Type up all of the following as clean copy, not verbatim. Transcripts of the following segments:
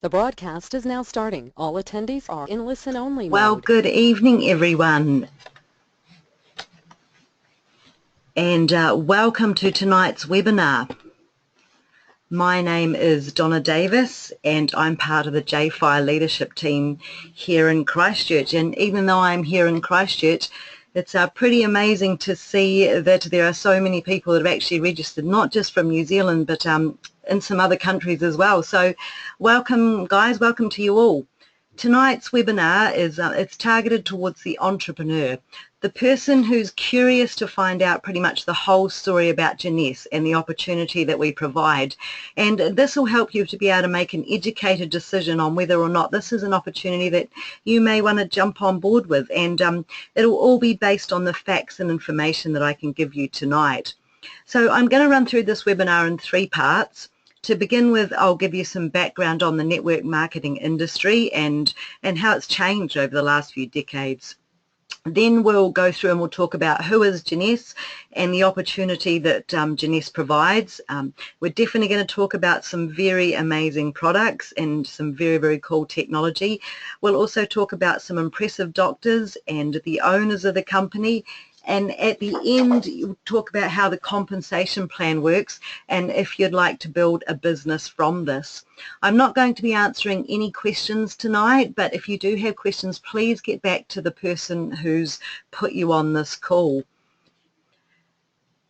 The broadcast is now starting. All attendees are in listen-only Well, mode. good evening, everyone, and welcome to tonight's webinar. My name is Donna Davis, and I'm part of the JFI leadership team here in Christchurch. And even though I'm here in Christchurch, it's pretty amazing to see that there are so many people that have actually registered, not just from New Zealand, but in some other countries as well. So welcome, guys, welcome to you all. Tonight's webinar is it's targeted towards the entrepreneur, the person who's curious to find out pretty much the whole story about Jeunesse and the opportunity that we provide. And this will help you to be able to make an educated decision on whether or not this is an opportunity that you may want to jump on board with. And it'll all be based on the facts and information that I can give you tonight. So I'm going to run through this webinar in 3 parts. To begin with, I'll give you some background on the network marketing industry and how it's changed over the last few decades. Then we'll go through and we'll talk about who is Jeunesse and the opportunity that Jeunesse provides. We're definitely going to talk about some very amazing products and some very, very cool technology. We'll also talk about some impressive doctors and the owners of the company. And at the end, you talk about how the compensation plan works and if you'd like to build a business from this. I'm not going to be answering any questions tonight, but if you do have questions, please get back to the person who's put you on this call.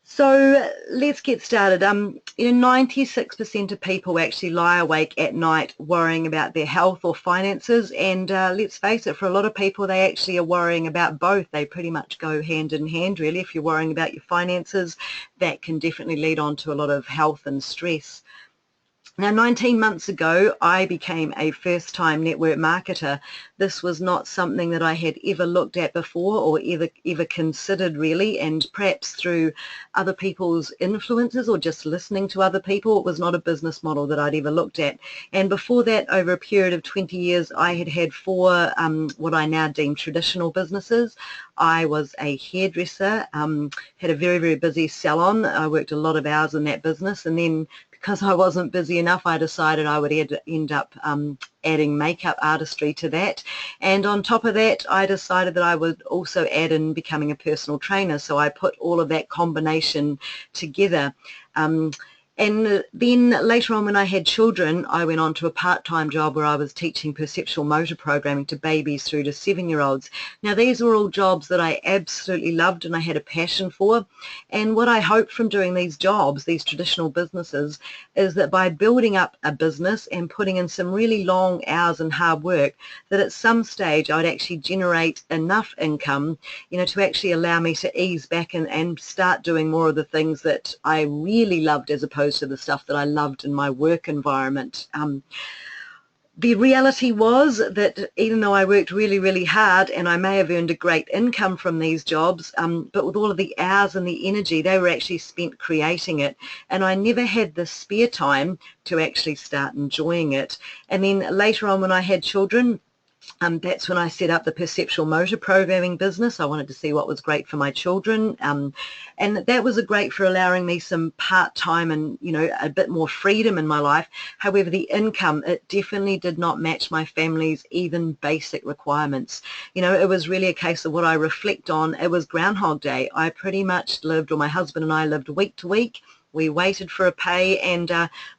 So let's get started. 96% of people actually lie awake at night worrying about their health or finances, and let's face it, for a lot of people they actually are worrying about both. They pretty much go hand in hand, really. If you're worrying about your finances, that can definitely lead on to a lot of health and stress. Now, 19 months ago, I became a first-time network marketer. This was not something that I had ever looked at before or ever considered, really, and perhaps through other people's influences or just listening to other people, it was not a business model that I'd ever looked at. And before that, over a period of 20 years, I had 4 what I now deem traditional businesses. I was a hairdresser, had a very, very busy salon. I worked a lot of hours in that business, and then because I wasn't busy enough, I decided I would end up adding makeup artistry to that. And on top of that, I decided that I would also add in becoming a personal trainer. So I put all of that combination together. And then later on, when I had children, I went on to a part-time job where I was teaching perceptual motor programming to babies through to 7-year-olds. Now, these were all jobs that I absolutely loved and I had a passion for. And what I hope from doing these jobs, these traditional businesses, is that by building up a business and putting in some really long hours and hard work, that at some stage I would actually generate enough income, to actually allow me to ease back and start doing more of the things that I really loved as opposed to the stuff that I loved in my work environment. The reality was that even though I worked really, really hard and I may have earned a great income from these jobs, but with all of the hours and the energy, they were actually spent creating it. And I never had the spare time to actually start enjoying it. And then later on when I had children, that's when I set up the perceptual motor programming business. I wanted to see what was great for my children, and that was great for allowing me some part-time and a bit more freedom in my life. However, the income, it definitely did not match my family's even basic requirements. It was really a case of what I reflect on. It was Groundhog Day. I pretty much lived, or my husband and I lived week to week. We waited for a pay and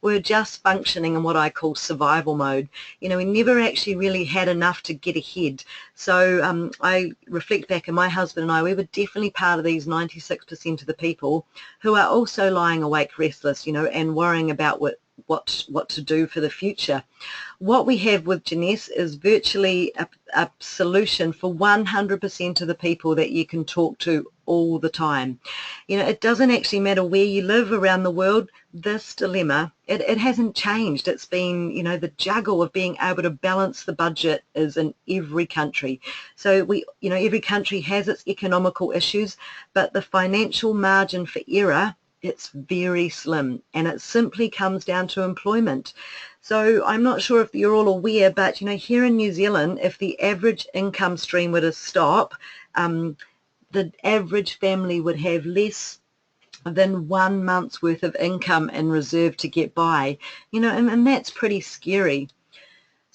we're just functioning in what I call survival mode. We never actually really had enough to get ahead. So I reflect back, and my husband and I, we were definitely part of these 96% of the people who are also lying awake restless, and worrying about what to do for the future. What we have with Jeunesse is virtually a solution for 100% of the people that you can talk to all the time. It doesn't actually matter where you live around the world. This dilemma, it hasn't changed. It's been, the juggle of being able to balance the budget is in every country. So every country has its economical issues, but the financial margin for error, it's very slim, and it simply comes down to employment. So I'm not sure if you're all aware, but here in New Zealand, if the average income stream were to stop, the average family would have less than 1 month's worth of income in reserve to get by, and that's pretty scary.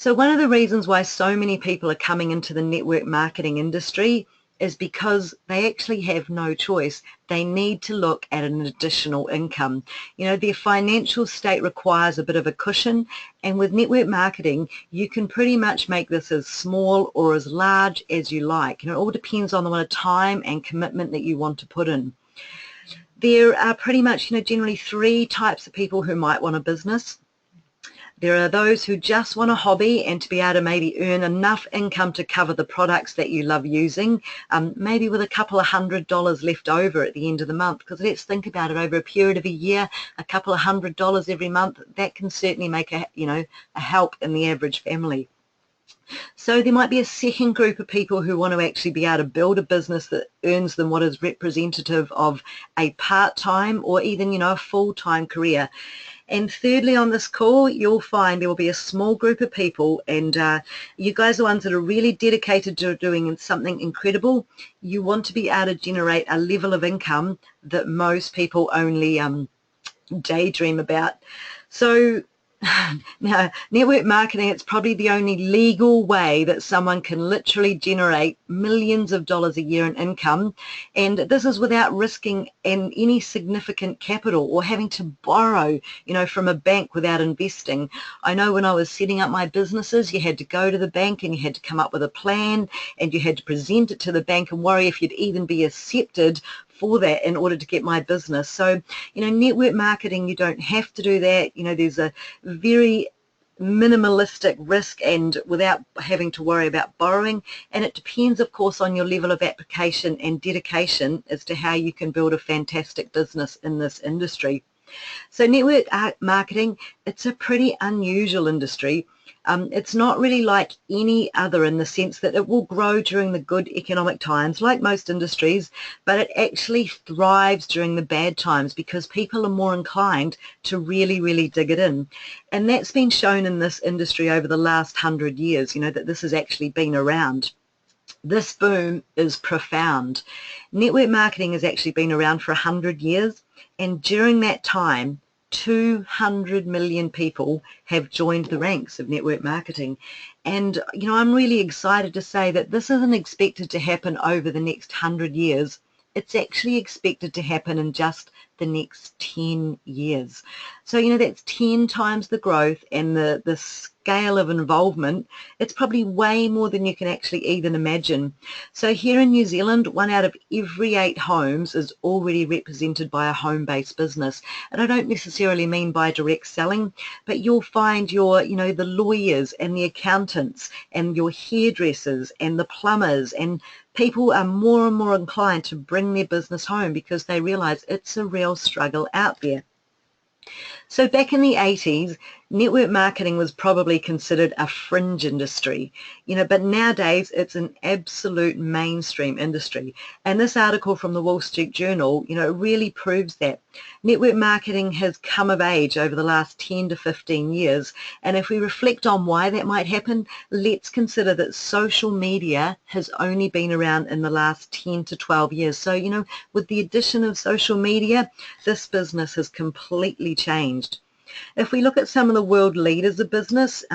So one of the reasons why so many people are coming into the network marketing industry is because they actually have no choice. They need to look at an additional income. You know, their financial state requires a bit of a cushion, and with network marketing, you can pretty much make this as small or as large as you like. You know, it all depends on the amount of time and commitment that you want to put in. There are pretty much, generally 3 types of people who might want a business. There are those who just want a hobby and to be able to maybe earn enough income to cover the products that you love using, maybe with a couple of $100 left over at the end of the month, because let's think about it, over a period of a year, a couple of $100 every month, that can certainly make a help in the average family. So there might be a second group of people who want to actually be able to build a business that earns them what is representative of a part-time or even, a full-time career. And thirdly, on this call, you'll find there will be a small group of people, and you guys are the ones that are really dedicated to doing something incredible. You want to be able to generate a level of income that most people only daydream about. So now, network marketing, it's probably the only legal way that someone can literally generate millions of dollars a year in income, and this is without risking any significant capital or having to borrow, from a bank without investing. I know when I was setting up my businesses, you had to go to the bank and you had to come up with a plan, and you had to present it to the bank and worry if you'd even be accepted for that in order to get my business. So, network marketing, you don't have to do that. There's a very minimalistic risk and without having to worry about borrowing, and it depends of course on your level of application and dedication as to how you can build a fantastic business in this industry. So network marketing, it's a pretty unusual industry. It's not really like any other in the sense that it will grow during the good economic times like most industries, but it actually thrives during the bad times because people are more inclined to really dig it in. And that's been shown in this industry over the last 100 years, that this has actually been around. This boom is profound. Network marketing has actually been around for 100 years, and during that time 200 million people have joined the ranks of network marketing. And I'm really excited to say that this isn't expected to happen over the next 100 years. It's actually expected to happen in just the next 10 years. So that's 10 times the growth and the scale of involvement. It's probably way more than you can actually even imagine. So here in New Zealand, 1 out of every 8 homes is already represented by a home-based business. And I don't necessarily mean by direct selling, but you'll find your, the lawyers and the accountants and your hairdressers and the plumbers, and people are more and more inclined to bring their business home because they realize it's a real struggle out there. So back in the 80s, network marketing was probably considered a fringe industry, but nowadays it's an absolute mainstream industry. And this article from the Wall Street Journal, really proves that. Network marketing has come of age over the last 10 to 15 years. And if we reflect on why that might happen, let's consider that social media has only been around in the last 10 to 12 years. So, with the addition of social media, this business has completely changed. If we look at some of the world leaders of business,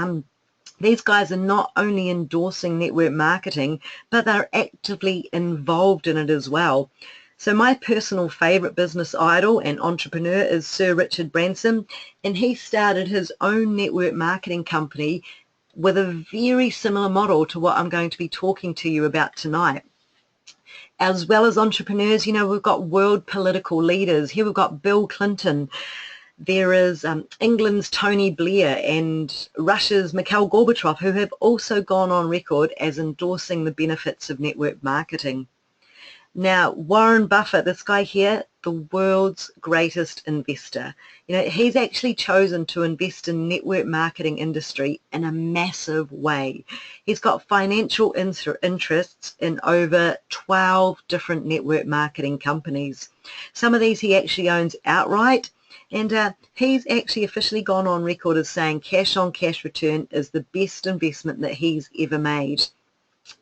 these guys are not only endorsing network marketing, but they're actively involved in it as well. So my personal favorite business idol and entrepreneur is Sir Richard Branson, and he started his own network marketing company with a very similar model to what I'm going to be talking to you about tonight. As well as entrepreneurs, we've got world political leaders. Here we've got Bill Clinton. There is England's Tony Blair and Russia's Mikhail Gorbachev, who have also gone on record as endorsing the benefits of network marketing. Now, Warren Buffett, this guy here, the world's greatest investor. He's actually chosen to invest in network marketing industry in a massive way. He's got financial interests in over 12 different network marketing companies. Some of these he actually owns outright. And he's actually officially gone on record as saying cash on cash return is the best investment that he's ever made.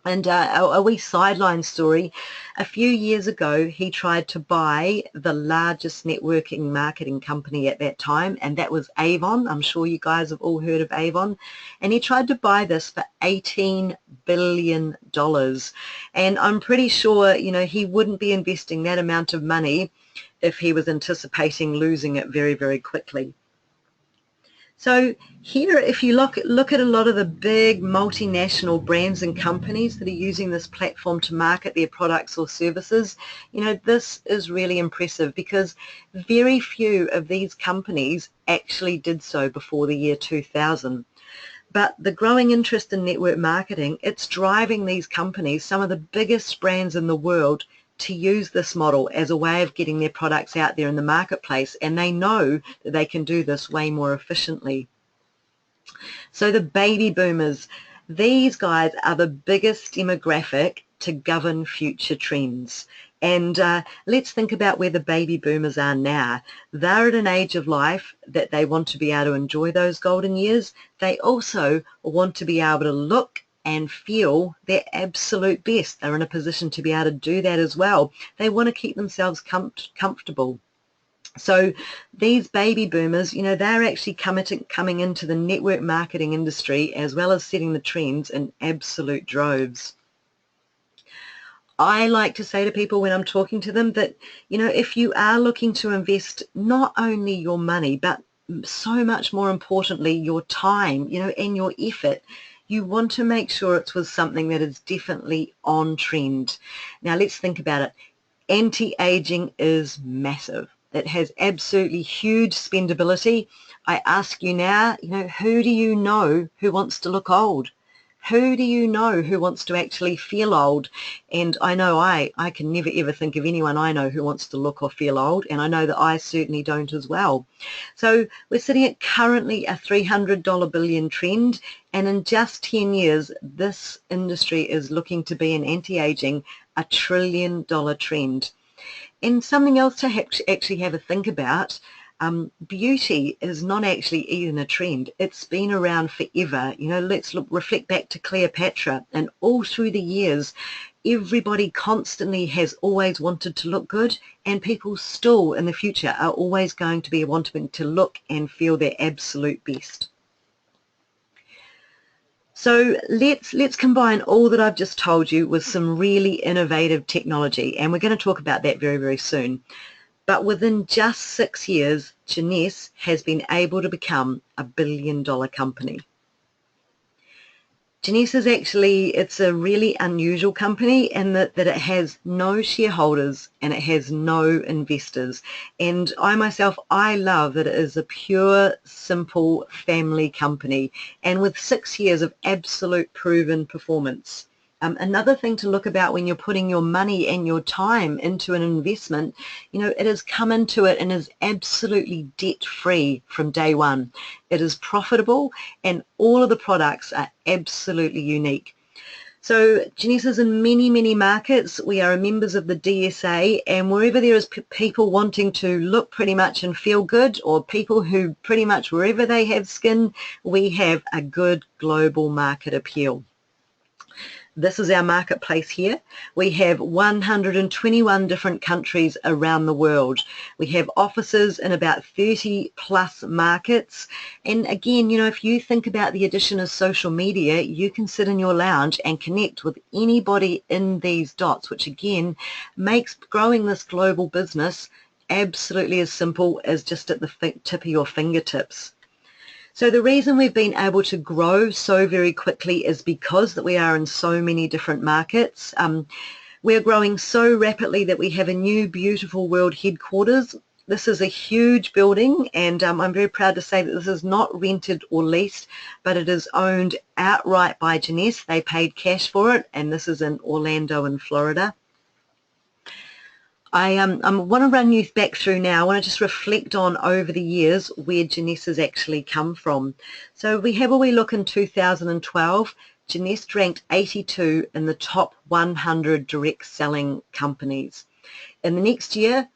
And a wee sideline story, a few years ago he tried to buy the largest networking marketing company at that time, and that was Avon. I'm sure you guys have all heard of Avon. And he tried to buy this for $18 billion. And I'm pretty sure, you know, he wouldn't be investing that amount of money if he was anticipating losing it very, very quickly. So here, if you look at a lot of the big multinational brands and companies that are using this platform to market their products or services, you know, this is really impressive because very few of these companies actually did so before the year 2000. But the growing interest in network marketing, it's driving these companies, some of the biggest brands in the world, to use this model as a way of getting their products out there in the marketplace, and they know that they can do this way more efficiently. So the baby boomers, these guys are the biggest demographic to govern future trends. And let's think about where the baby boomers are now. They're at an age of life that they want to be able to enjoy those golden years. They also want to be able to look and feel their absolute best. They're in a position to be able to do that as well. They want to keep themselves comfortable. So these baby boomers, you know, they're actually coming into the network marketing industry as well as setting the trends in absolute droves. I like to say to people when I'm talking to them that, you know, if you are looking to invest not only your money, but so much more importantly, your time, you know, and your effort, you want to make sure it's with something that is definitely on trend. Now let's think about it. Anti-aging is massive. It has absolutely huge spendability. I ask you now, you know, who do you know who wants to look old? Who do you know who wants to actually feel old? And I know I can never ever think of anyone I know who wants to look or feel old, and I know that I certainly don't as well. So we're sitting at currently a $300 billion trend, and in just 10 years this industry is looking to be an anti-aging $1 trillion trend. And something else to actually have a think about, beauty is not actually even a trend. It's been around forever. You know, let's reflect back to Cleopatra, and all through the years everybody constantly has always wanted to look good, and people still in the future are always going to be wanting to look and feel their absolute best. So let's combine all that I've just told you with some really innovative technology, and we're going to talk about that very, very soon. But within just 6 years, Jeunesse has been able to become a $1 billion company. Jeunesse is actually, it's a really unusual company in that it has no shareholders and it has no investors. And I myself, I love that it is a pure, simple family company, and with 6 years of absolute proven performance. Another thing to look about when you're putting your money and your time into an investment, you know, it has come into it and is absolutely debt-free from day one. It is profitable, and all of the products are absolutely unique. So Jeunesse is in many, many markets. We are members of the DSA, and wherever there is people wanting to look pretty much and feel good, or people who pretty much wherever they have skin, we have a good global market appeal. This is our marketplace here. We have 121 different countries around the world. We have offices in about 30 plus markets. And again, you know, if you think about the addition of social media, you can sit in your lounge and connect with anybody in these dots, which again makes growing this global business absolutely as simple as just at the tip of your fingertips. So the reason we've been able to grow so very quickly is because that we are in so many different markets. We're growing so rapidly that we have a new beautiful world headquarters. This is a huge building, and I'm very proud to say that this is not rented or leased, but it is owned outright by Jeunesse. They paid cash for it, and this is in Orlando in Florida. I want to run you back through now. I want to just reflect on over the years where Jeunesse has actually come from. So we have a wee look in 2012. Jeunesse ranked 82 in the top 100 direct selling companies. In the next year,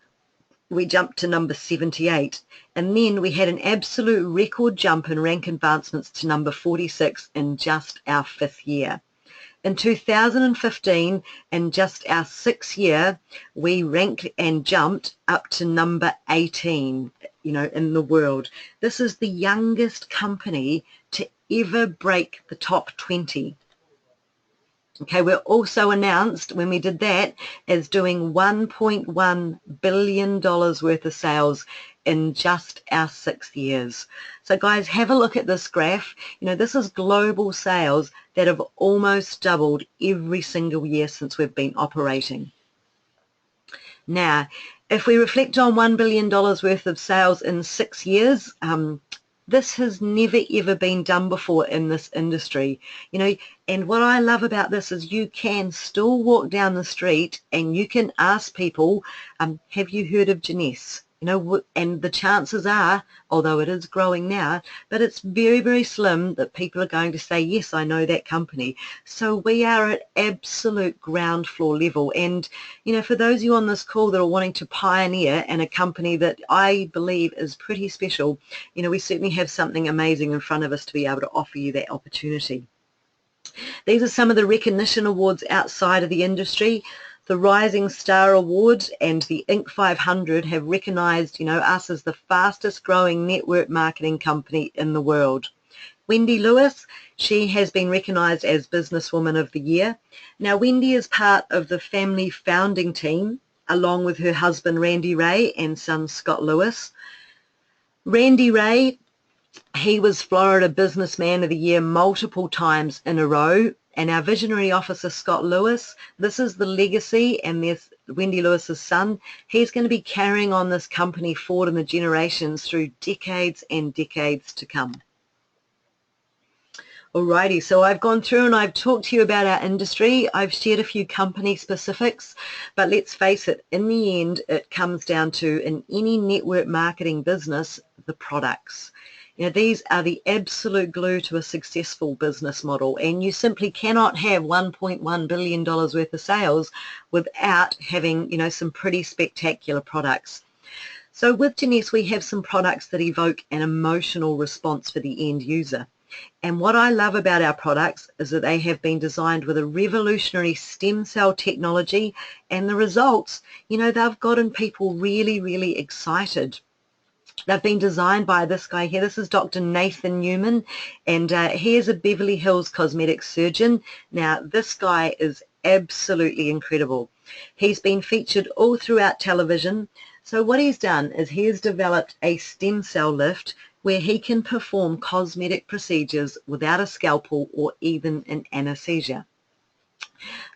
we jumped to number 78, and then we had an absolute record jump in rank advancements to number 46 in just our 5th year. In 2015, in just our 6th year, we ranked and jumped up to number 18, in the world. This is the youngest company to ever break the top 20. Okay, we're also announced when we did that as doing $1.1 billion worth of sales in just our 6 years. So guys, have a look at this graph. This is global sales that have almost doubled every single year since we've been operating. Now, if we reflect on $1 billion worth of sales in 6 years, this has never ever been done before in this industry, and what I love about this is you can still walk down the street and you can ask people, have you heard of Jeunesse? And the chances are, although it is growing now, but it's very, very slim that people are going to say, yes, I know that company. So we are at absolute ground floor level. And, for those of you on this call that are wanting to pioneer in a company that I believe is pretty special, we certainly have something amazing in front of us to be able to offer you that opportunity. These are some of the recognition awards outside of the industry. The Rising Star Award and the Inc. 500 have recognized, us as the fastest growing network marketing company in the world. Wendy Lewis, she has been recognized as Businesswoman of the Year. Now, Wendy is part of the family founding team, along with her husband, Randy Ray, and son, Scott Lewis. Randy Ray, he was Florida Businessman of the Year multiple times in a row. And our visionary officer, Scott Lewis, this is the legacy, and there's Wendy Lewis's son. He's going to be carrying on this company forward in the generations through decades and decades to come. Alrighty, so I've gone through and I've talked to you about our industry. I've shared a few company specifics, but let's face it, in the end, it comes down to, in any network marketing business, the products. These are the absolute glue to a successful business model, and you simply cannot have $1.1 billion worth of sales without having, some pretty spectacular products. So with Jeunesse, we have some products that evoke an emotional response for the end user. And what I love about our products is that they have been designed with a revolutionary stem cell technology, and the results, they've gotten people really, really excited. They've been designed by this guy here. This is Dr. Nathan Newman, and he is a Beverly Hills cosmetic surgeon. Now, this guy is absolutely incredible. He's been featured all throughout television. So what he's done is he has developed a stem cell lift where he can perform cosmetic procedures without a scalpel or even an anesthesia.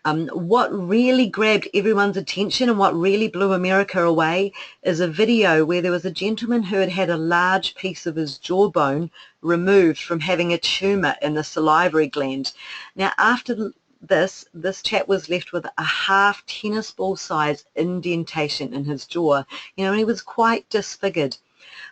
What really grabbed everyone's attention and what really blew America away is a video where there was a gentleman who had had a large piece of his jawbone removed from having a tumor in the salivary gland. Now, after this chap was left with a half tennis ball size indentation in his jaw, and he was quite disfigured.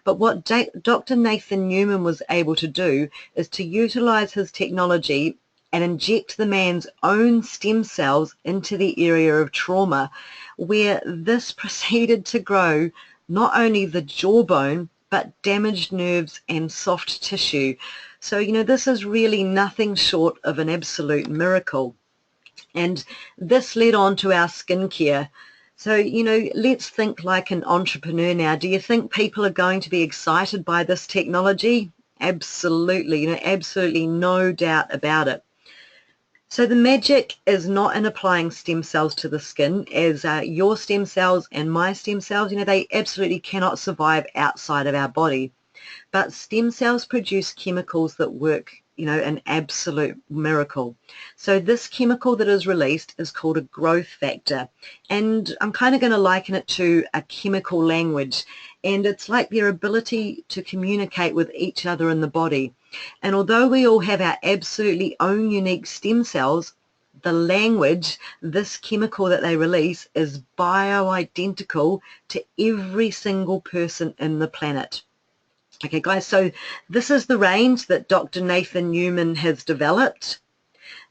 But what Dr. Nathan Newman was able to do is to utilize his technology and inject the man's own stem cells into the area of trauma, where this proceeded to grow not only the jawbone, but damaged nerves and soft tissue. So, this is really nothing short of an absolute miracle. And this led on to our skincare. So, let's think like an entrepreneur now. Do you think people are going to be excited by this technology? Absolutely, absolutely no doubt about it. So the magic is not in applying stem cells to the skin, as your stem cells and my stem cells, they absolutely cannot survive outside of our body. But stem cells produce chemicals that work, an absolute miracle. So this chemical that is released is called a growth factor. And I'm kind of going to liken it to a chemical language. And it's like their ability to communicate with each other in the body. And although we all have our absolutely own unique stem cells, the language, this chemical that they release, is bioidentical to every single person in the planet. Okay, guys, so this is the range that Dr. Nathan Newman has developed.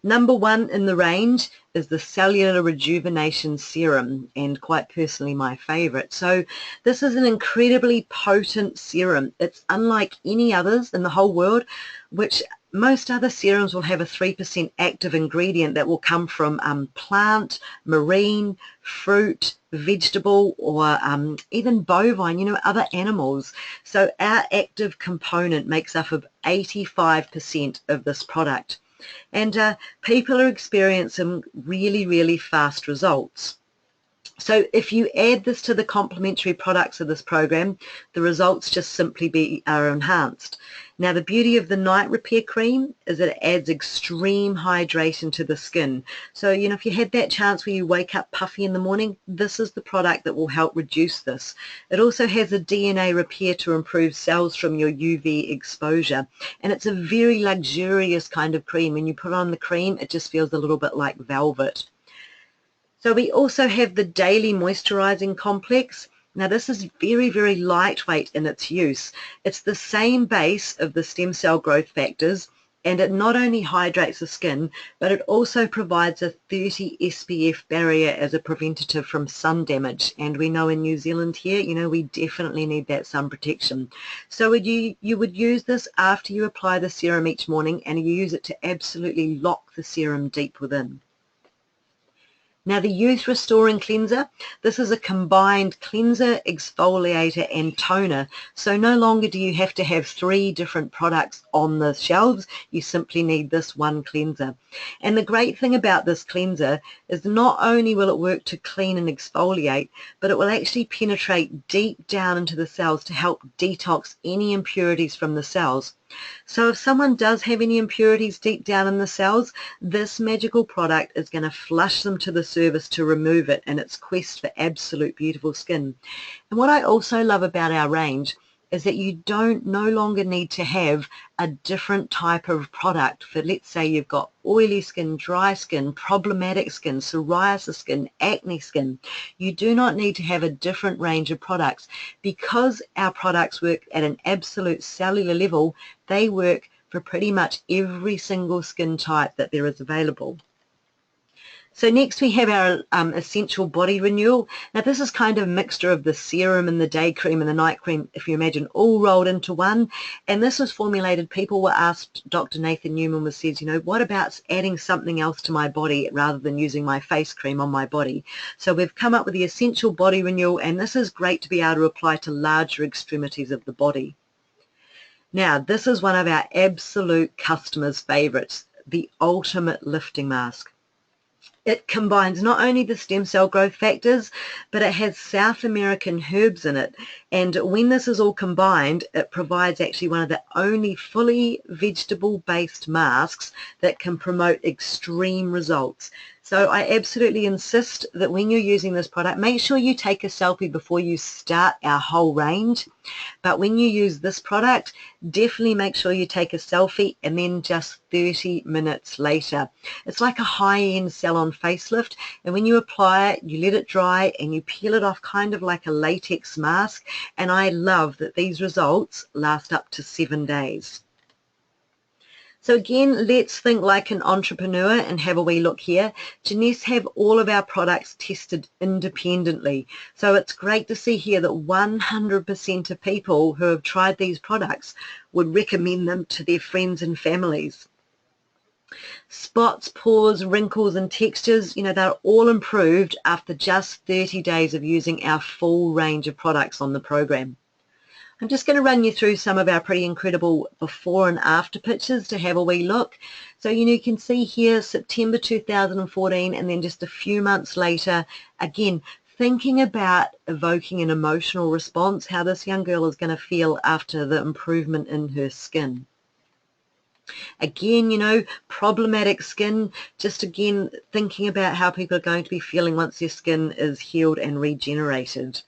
Number one in the range is the Cellular Rejuvenation Serum, and quite personally my favorite. So this is an incredibly potent serum. It's unlike any others in the whole world, which most other serums will have a 3% active ingredient that will come from plant, marine, fruit, vegetable, or even bovine, other animals. So our active component makes up of 85% of this product. And people are experiencing really, really fast results. So if you add this to the complementary products of this program, the results just simply are enhanced. Now, the beauty of the night repair cream is that it adds extreme hydration to the skin. So, if you had that chance where you wake up puffy in the morning, this is the product that will help reduce this. It also has a DNA repair to improve cells from your UV exposure. And it's a very luxurious kind of cream. When you put on the cream, it just feels a little bit like velvet. So we also have the Daily Moisturizing Complex. Now this is very, very lightweight in its use. It's the same base of the stem cell growth factors, and it not only hydrates the skin, but it also provides a 30 SPF barrier as a preventative from sun damage. And we know in New Zealand here, we definitely need that sun protection. So you would use this after you apply the serum each morning, and you use it to absolutely lock the serum deep within. Now the Youth Restoring Cleanser, this is a combined cleanser, exfoliator and toner. So no longer do you have to have 3 different products on the shelves. You simply need this one cleanser. And the great thing about this cleanser is not only will it work to clean and exfoliate, but it will actually penetrate deep down into the cells to help detox any impurities from the cells. So if someone does have any impurities deep down in the cells, this magical product is going to flush them to the surface to remove it in its quest for absolute beautiful skin. And what I also love about our range is that you no longer need to have a different type of product for, let's say you've got oily skin, dry skin, problematic skin, psoriasis skin, acne skin. You do not need to have a different range of products because our products work at an absolute cellular level. They work for pretty much every single skin type that there is available. So next we have our Essential Body Renewal. Now this is kind of a mixture of the serum and the day cream and the night cream, if you imagine, all rolled into one. And this was formulated, people were asked, Dr. Nathan Newman says, what about adding something else to my body rather than using my face cream on my body? So we've come up with the Essential Body Renewal, and this is great to be able to apply to larger extremities of the body. Now this is one of our absolute customers' favorites, the Ultimate Lifting Mask. It combines not only the stem cell growth factors, but it has South American herbs in it. And when this is all combined, it provides actually one of the only fully vegetable-based masks that can promote extreme results. So I absolutely insist that when you're using this product, make sure you take a selfie before you start our whole range. But when you use this product, definitely make sure you take a selfie and then just 30 minutes later. It's like a high-end salon facelift, and when you apply it, you let it dry and you peel it off kind of like a latex mask. And I love that these results last up to 7 days. So again, let's think like an entrepreneur and have a wee look here. Jeunesse have all of our products tested independently. So it's great to see here that 100% of people who have tried these products would recommend them to their friends and families. Spots, pores, wrinkles and textures, they're all improved after just 30 days of using our full range of products on the program. I'm just going to run you through some of our pretty incredible before and after pictures to have a wee look. So you can see here September 2014, and then just a few months later, again, thinking about evoking an emotional response, how this young girl is going to feel after the improvement in her skin. Again, problematic skin, just again thinking about how people are going to be feeling once their skin is healed and regenerated.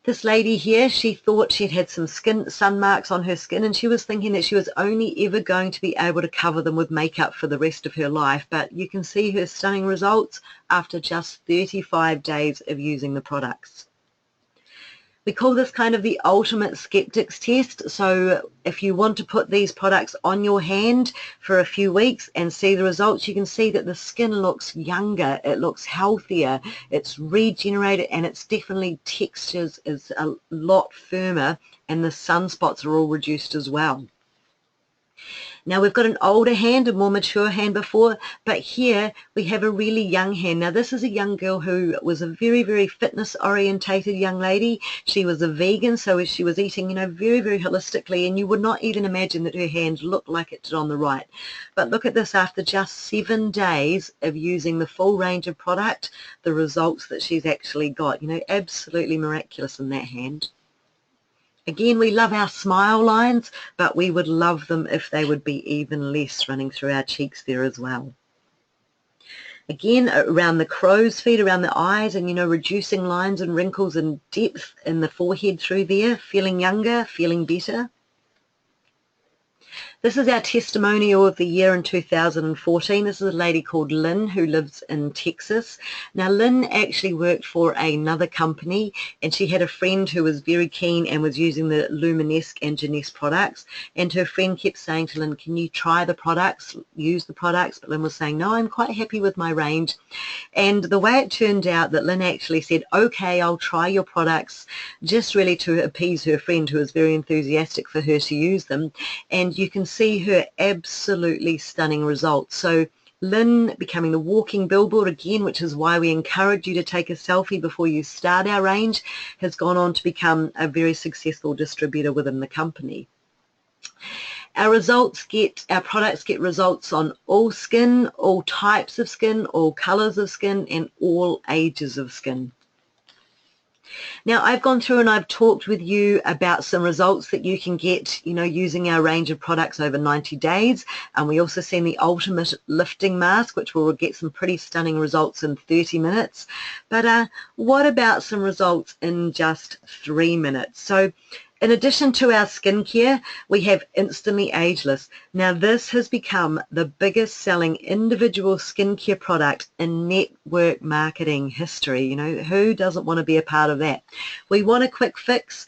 This lady here, she thought she'd had some sun marks on her skin, and she was thinking that she was only ever going to be able to cover them with makeup for the rest of her life. But you can see her stunning results after just 35 days of using the products. We call this kind of the ultimate skeptics test. So if you want to put these products on your hand for a few weeks and see the results, you can see that the skin looks younger, it looks healthier, it's regenerated, and it's definitely textures is a lot firmer, and the sunspots are all reduced as well. Now we've got an older hand, a more mature hand before, but here we have a really young hand. Now this is a young girl who was a very, very fitness orientated young lady. She was a vegan, so she was eating, very, very holistically, and you would not even imagine that her hand looked like it did on the right. But look at this, after just 7 days of using the full range of product, the results that she's actually got, absolutely miraculous in that hand. Again, we love our smile lines, but we would love them if they would be even less running through our cheeks there as well. Again, around the crow's feet, around the eyes, and reducing lines and wrinkles and depth in the forehead through there, feeling younger, feeling better. This is our testimonial of the year in 2014. This is a lady called Lynn who lives in Texas. Now Lynn actually worked for another company, and she had a friend who was very keen and was using the Jeunesse and Jeunesse products, and her friend kept saying to Lynn, can you try the products, use the products? But Lynn was saying, no, I'm quite happy with my range. And the way it turned out that Lynn actually said, okay, I'll try your products, just really to appease her friend who was very enthusiastic for her to use them. And you can see her absolutely stunning results. So Lynn becoming the walking billboard again, which is why we encourage you to take a selfie before you start our range, has gone on to become a very successful distributor within the company. Our products get results on all skin, all types of skin, all colors of skin, and all ages of skin. Now I've gone through and I've talked with you about some results that you can get, using our range of products over 90 days. And we also seen the ultimate lifting mask, which will get some pretty stunning results in 30 minutes. But what about some results in just 3 minutes? So in addition to our skincare, we have Instantly Ageless. Now this has become the biggest selling individual skincare product in network marketing history. Who doesn't want to be a part of that? We want a quick fix.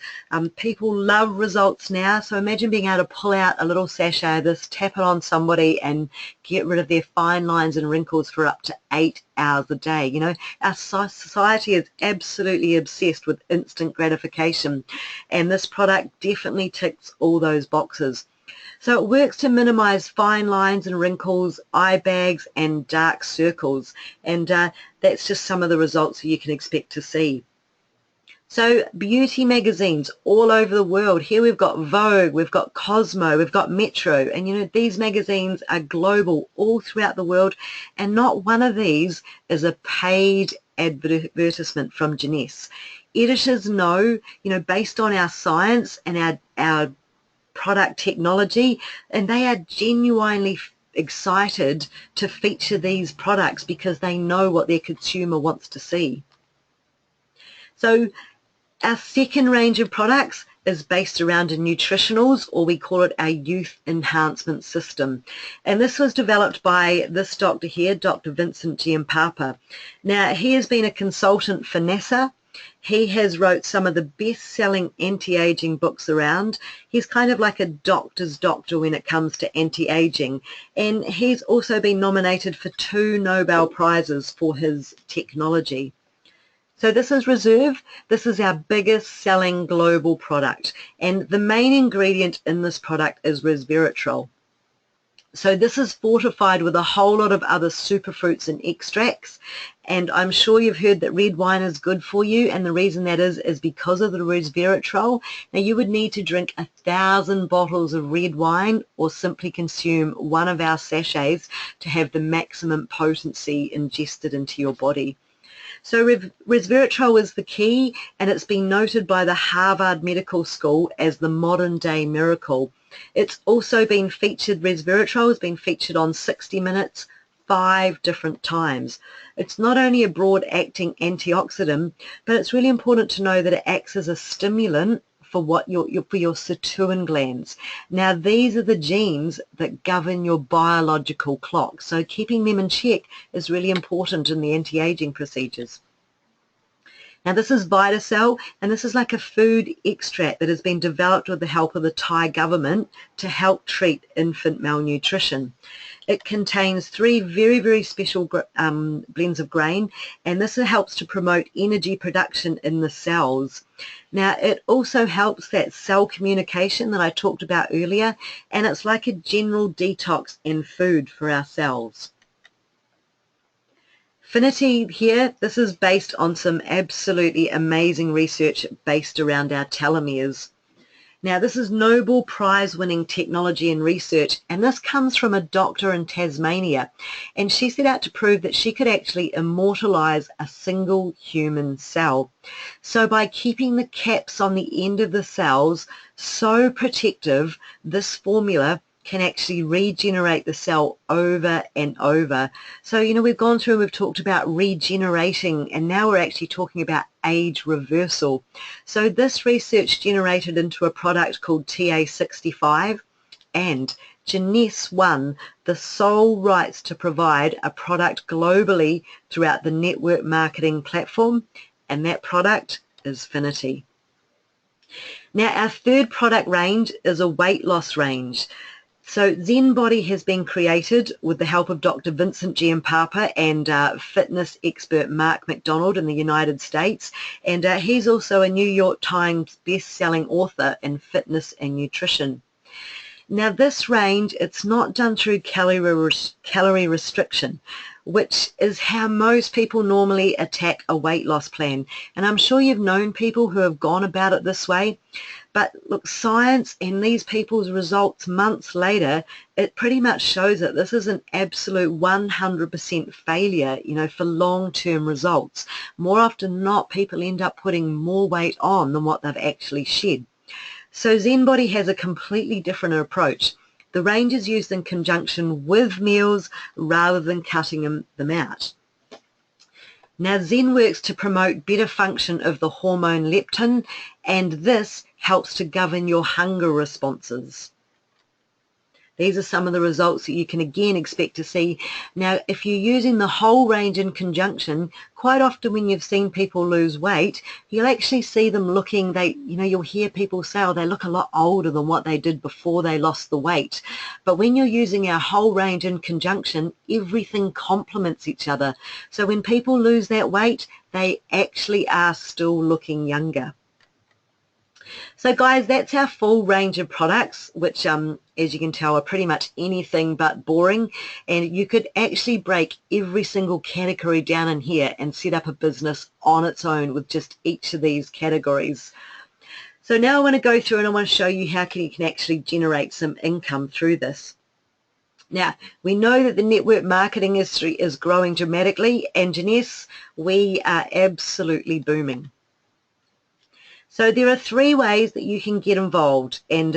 People love results now. So imagine being able to pull out a little sachet of this, tap it on somebody, and get rid of their fine lines and wrinkles for up to 8 hours a day. Our society is absolutely obsessed with instant gratification, and this product definitely ticks all those boxes. So it works to minimize fine lines and wrinkles, eye bags, and dark circles, and that's just some of the results that you can expect to see. So beauty magazines all over the world. Here we've got Vogue, we've got Cosmo, we've got Metro, and these magazines are global all throughout the world, and not one of these is a paid advertisement from Jeunesse. Editors know, based on our science and our product technology, and they are genuinely excited to feature these products because they know what their consumer wants to see. So our second range of products is based around a nutritionals, or we call it our youth enhancement system. And this was developed by this doctor here, Dr. Vincent Giampapa. Now, he has been a consultant for NASA. He has wrote some of the best-selling anti-aging books around. He's kind of like a doctor's doctor when it comes to anti-aging. And he's also been nominated for 2 Nobel Prizes for his technology. So this is Reserve. This is our biggest selling global product, and the main ingredient in this product is resveratrol. So this is fortified with a whole lot of other superfruits and extracts, and I'm sure you've heard that red wine is good for you, and the reason that is because of the resveratrol. Now you would need to drink 1,000 bottles of red wine or simply consume one of our sachets to have the maximum potency ingested into your body. So resveratrol is the key, and it's been noted by the Harvard Medical School as the modern day miracle. It's also been featured, resveratrol has been featured on 60 Minutes 5 different times. It's not only a broad-acting antioxidant, but it's really important to know that it acts as a stimulant for your sirtuin glands. Now these are the genes that govern your biological clock, so keeping them in check is really important in the anti-aging procedures. Now this is Vitacell, and this is like a food extract that has been developed with the help of the Thai government to help treat infant malnutrition. It contains 3 very, very special blends of grain, and this helps to promote energy production in the cells. Now it also helps that cell communication that I talked about earlier, and it's like a general detox and food for our cells. Finity here, this is based on some absolutely amazing research based around our telomeres. Now this is Nobel Prize winning technology and research, and this comes from a doctor in Tasmania, and she set out to prove that she could actually immortalize a single human cell. So by keeping the caps on the end of the cells so protective, this formula can actually regenerate the cell over and over. So, you know, we've gone through and we've talked about regenerating, and now we're actually talking about age reversal. So this research generated into a product called TA65, and Jeunesse won the sole rights to provide a product globally throughout the network marketing platform, and that product is Finity. Now our third product range is a weight loss range. So ZenBody has been created with the help of Dr. Vincent Giampapa and fitness expert Mark McDonald in the United States, and he's also a New York Times best-selling author in fitness and nutrition. Now this range, it's not done through calorie restriction, which is how most people normally attack a weight loss plan, and I'm sure you've known people who have gone about it this way. But look, science and these people's results months later, it pretty much shows that this is an absolute 100% failure, you know, for long-term results. More often than not, people end up putting more weight on than what they've actually shed. So ZenBody has a completely different approach. The range is used in conjunction with meals rather than cutting them out. Now Zen works to promote better function of the hormone leptin, and this helps to govern your hunger responses. These are some of the results that you can again expect to see. Now, if you're using the whole range in conjunction, quite often when you've seen people lose weight, you'll actually see them looking, you'll hear people say, oh, they look a lot older than what they did before they lost the weight. But when you're using our whole range in conjunction, everything complements each other. So when people lose that weight, they actually are still looking younger. So guys, that's our full range of products, which as you can tell are pretty much anything but boring, and you could actually break every single category down in here and set up a business on its own with just each of these categories. So now I want to go through and I want to show you how you can actually generate some income through this. Now, we know that the network marketing industry is growing dramatically, and Jeunesse, we are absolutely booming. So there are 3 ways that you can get involved, and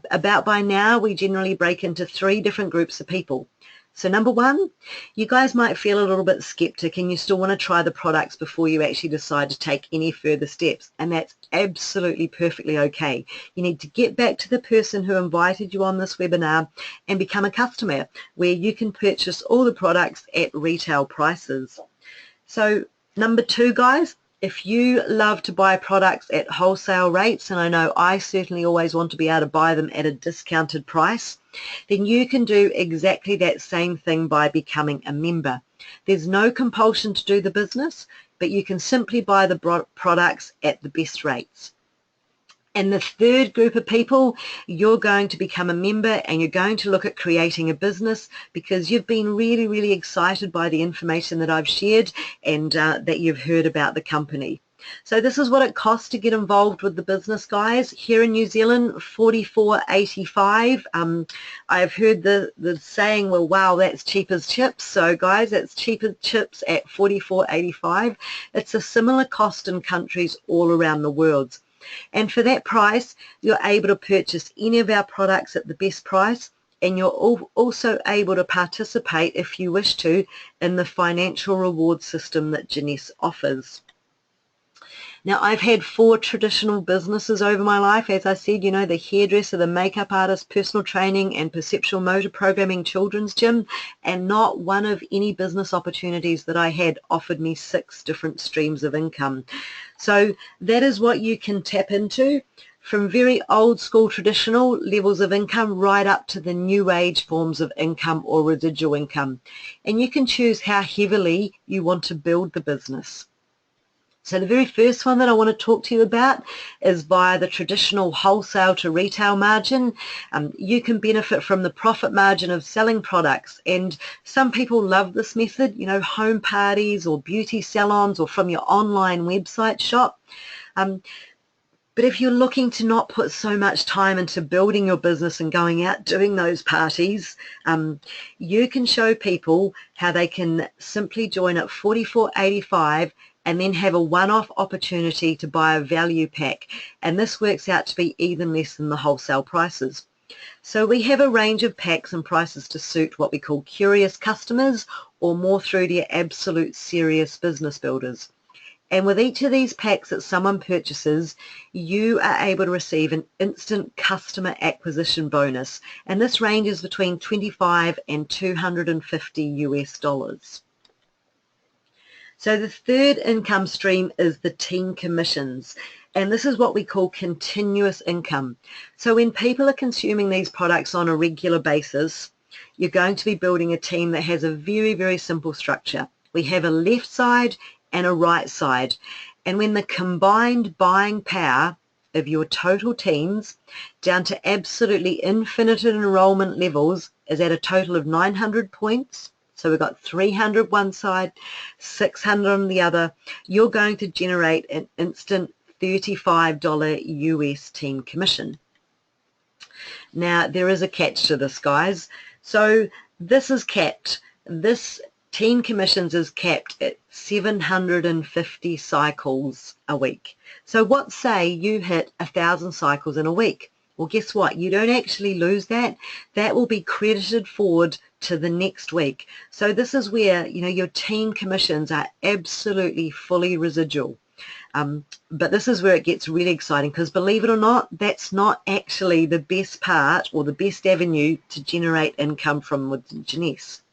about by now we generally break into 3 different groups of people. So number 1, you guys might feel a little bit skeptic and you still want to try the products before you actually decide to take any further steps, and that's absolutely perfectly okay. You need to get back to the person who invited you on this webinar and become a customer where you can purchase all the products at retail prices. So number 2, guys, if you love to buy products at wholesale rates, and I know I certainly always want to be able to buy them at a discounted price, then you can do exactly that same thing by becoming a member. There's no compulsion to do the business, but you can simply buy the products at the best rates. And the 3rd group of people, you're going to become a member and you're going to look at creating a business because you've been really, really excited by the information that I've shared and that you've heard about the company. So this is what it costs to get involved with the business, guys. Here in New Zealand, $44.85. I've heard the saying, well, wow, that's cheap as chips. So guys, it's cheap as chips at $44.85. It's a similar cost in countries all around the world. And for that price, you're able to purchase any of our products at the best price, and you're also able to participate, if you wish to, in the financial reward system that Jeunesse offers. Now, I've had 4 traditional businesses over my life, as I said, you know, the hairdresser, the makeup artist, personal training and perceptual motor programming children's gym, and not one of any business opportunities that I had offered me 6 different streams of income. So that is what you can tap into, from very old school traditional levels of income right up to the new age forms of income or residual income. And you can choose how heavily you want to build the business. So the very first one that I want to talk to you about is via the traditional wholesale to retail margin. You can benefit from the profit margin of selling products, and some people love this method, you know, home parties or beauty salons or from your online website shop. But if you're looking to not put so much time into building your business and going out doing those parties, you can show people how they can simply join at $44.85 and then have a one-off opportunity to buy a value pack, and this works out to be even less than the wholesale prices. So we have a range of packs and prices to suit what we call curious customers, or more through to your absolute serious business builders. And with each of these packs that someone purchases, you are able to receive an instant customer acquisition bonus, and this ranges between $25 and $250 US. So the third income stream is the team commissions, and this is what we call continuous income. So when people are consuming these products on a regular basis, you're going to be building a team that has a very, very simple structure. We have a left side and a right side, and when the combined buying power of your total teams down to absolutely infinite enrollment levels is at a total of 900 points, so we've got 300 one side, 600 on the other, you're going to generate an instant $35 US team commission. Now, there is a catch to this, guys. So this is capped. This team commissions is capped at 750 cycles a week. So what say you hit 1,000 cycles in a week? Well, guess what? You don't actually lose that. That will be credited forward to the next week. So this is where, you know, your team commissions are absolutely fully residual. But this is where it gets really exciting, because believe it or not, that's not actually the best part or the best avenue to generate income from with Jeunesse.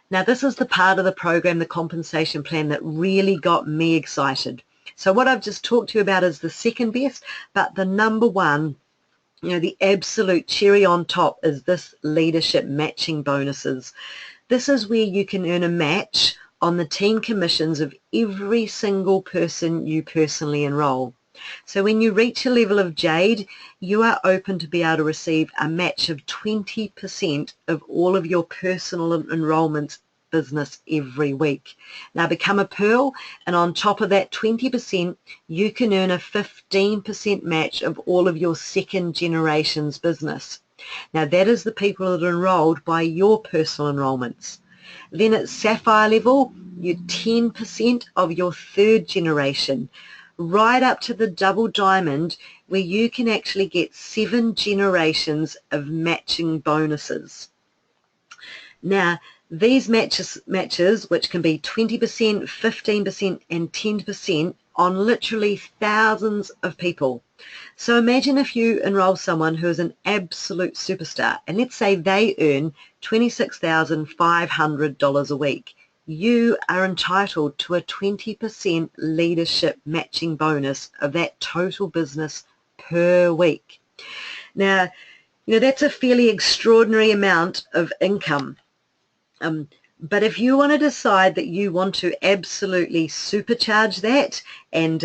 Now, this is the part of the program, the compensation plan, that really got me excited. So what I've just talked to you about is the second best, but the number one, you know, the absolute cherry on top is this leadership matching bonuses. This is where you can earn a match on the team commissions of every single person you personally enroll. So when you reach a level of Jade, you are open to be able to receive a match of 20% of all of your personal enrollments business every week. Now become a Pearl, and on top of that 20%, you can earn a 15% match of all of your second generation's business. Now that is the people that are enrolled by your personal enrollments. Then at Sapphire level, you 10% of your third generation, right up to the double diamond, where you can actually get 7 generations of matching bonuses. Now, these matches, which can be 20%, 15%, and 10% on literally thousands of people. So imagine if you enroll someone who is an absolute superstar, and let's say they earn $26,500 a week. You are entitled to a 20% leadership matching bonus of that total business per week. Now, you know, that's a fairly extraordinary amount of income. But if you want to decide that you want to absolutely supercharge that, and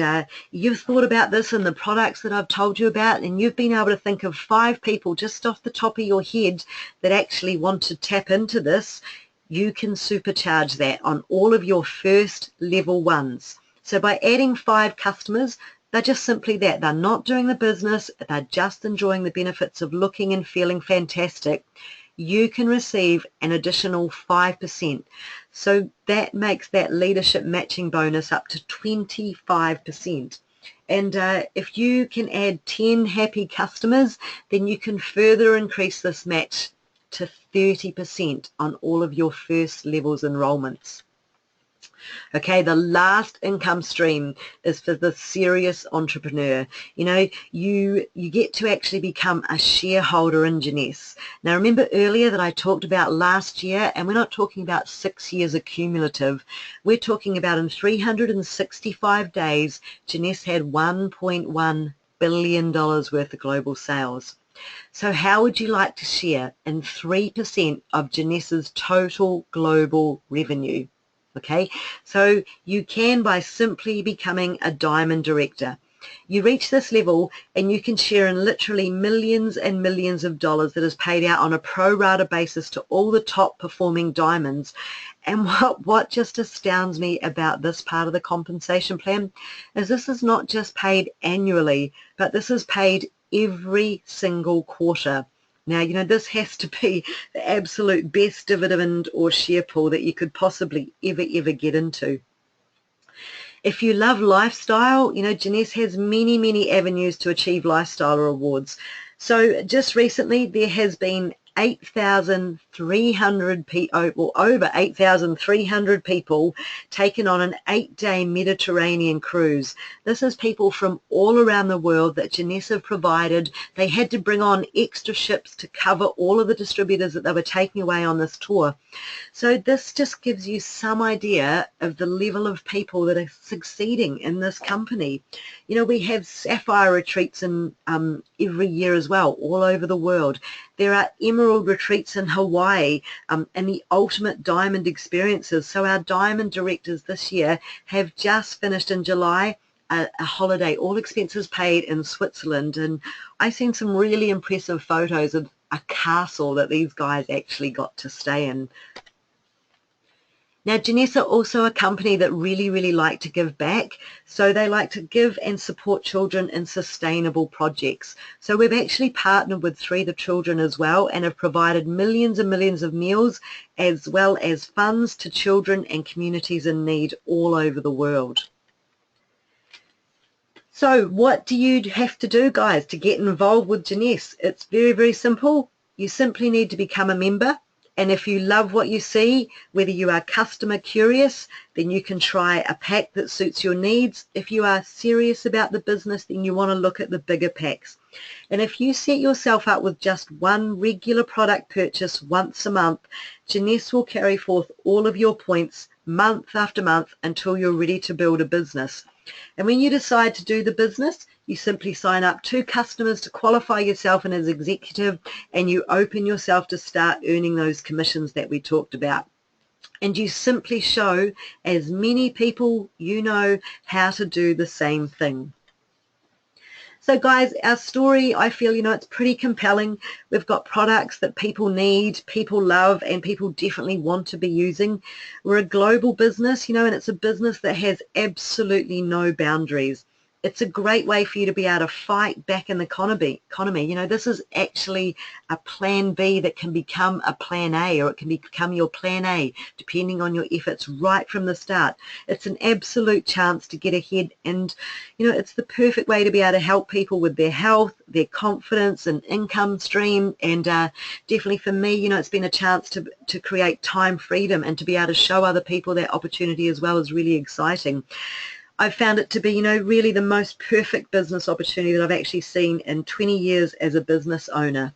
you've thought about this and the products that I've told you about, and you've been able to think of 5 people just off the top of your head that actually want to tap into this, you can supercharge that on all of your first level ones. So by adding 5 customers, they're just simply that. They're not doing the business, they're just enjoying the benefits of looking and feeling fantastic. You can receive an additional 5%. So that makes that leadership matching bonus up to 25%. And if you can add 10 happy customers, then you can further increase this match to 30% on all of your first levels enrollments. Okay, the last income stream is for the serious entrepreneur. You know, you get to actually become a shareholder in Jeunesse. Now, remember earlier that I talked about last year, and we're not talking about 6 years accumulative. We're talking about in 365 days, Jeunesse had $1.1 billion worth of global sales. So how would you like to share in 3% of Jeunesse's total global revenue? Okay, so you can by simply becoming a diamond director. You reach this level and you can share in literally millions and millions of dollars that is paid out on a pro rata basis to all the top performing diamonds. And what just astounds me about this part of the compensation plan is this is not just paid annually, but this is paid every single quarter. Now, you know, this has to be the absolute best dividend or share pool that you could possibly ever get into. If you love lifestyle, you know, Jeunesse has many avenues to achieve lifestyle rewards. So just recently there has been 8,300 people, or over 8,300 people taken on an 8-day Mediterranean cruise. This is people from all around the world that Jeunesse have provided. They had to bring on extra ships to cover all of the distributors that they were taking away on this tour. So this just gives you some idea of the level of people that are succeeding in this company. You know, we have sapphire retreats in every year as well, all over the world. There are emerald retreats in Hawaii and the ultimate diamond experiences. So our diamond directors this year have just finished in July a holiday, all expenses paid in Switzerland. And I've seen some really impressive photos of a castle that these guys actually got to stay in. Now, Jeunesse are also a company that really like to give back. So they like to give and support children in sustainable projects. So we've actually partnered with 3 of the children as well and have provided millions and millions of meals as well as funds to children and communities in need all over the world. So what do you have to do, guys, to get involved with Jeunesse? It's very simple. You simply need to become a member. And if you love what you see, whether you are customer curious, then you can try a pack that suits your needs. If you are serious about the business, then you want to look at the bigger packs. And if you set yourself up with just one regular product purchase once a month, Jeunesse will carry forth all of your points month after month until you're ready to build a business. And when you decide to do the business, you simply sign up 2 customers to qualify yourself in as executive, and you open yourself to start earning those commissions that we talked about. And you simply show as many people you know how to do the same thing. So guys, our story, I feel, you know, it's pretty compelling. We've got products that people need, people love, and people definitely want to be using. We're a global business, you know, and it's a business that has absolutely no boundaries. It's a great way for you to be able to fight back in the economy. You know, this is actually a plan B that can become a plan A, or it can become your plan A, depending on your efforts right from the start. It's an absolute chance to get ahead, and, you know, it's the perfect way to be able to help people with their health, their confidence and income stream. And definitely for me, you know, it's been a chance to create time freedom and to be able to show other people that opportunity as well is really exciting. I've found it to be, you know, really the most perfect business opportunity that I've actually seen in 20 years as a business owner.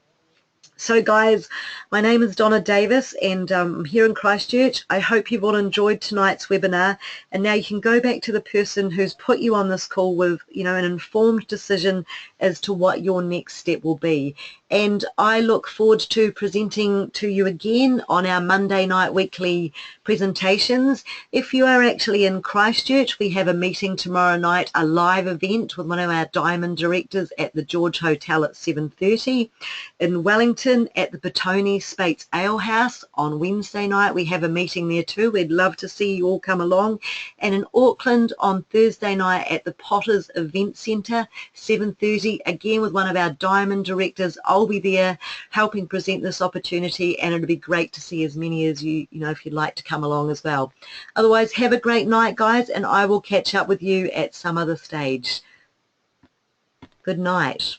So guys, my name is Donna Davis, and I'm here in Christchurch. I hope you've all enjoyed tonight's webinar, and now you can go back to the person who's put you on this call with, you know, an informed decision as to what your next step will be. And I look forward to presenting to you again on our Monday night weekly presentations. If you are actually in Christchurch, we have a meeting tomorrow night, a live event with one of our diamond directors at the George Hotel at 7:30. In Wellington at the Petone Spates Ale House on Wednesday night, we have a meeting there too. We'd love to see you all come along. And in Auckland on Thursday night at the Potters Event Centre, 7:30, again with one of our diamond directors. I'll be there helping present this opportunity, and it'll be great to see as many as you know, if you'd like to come along as well. Otherwise, have a great night, guys, and I will catch up with you at some other stage. Good night.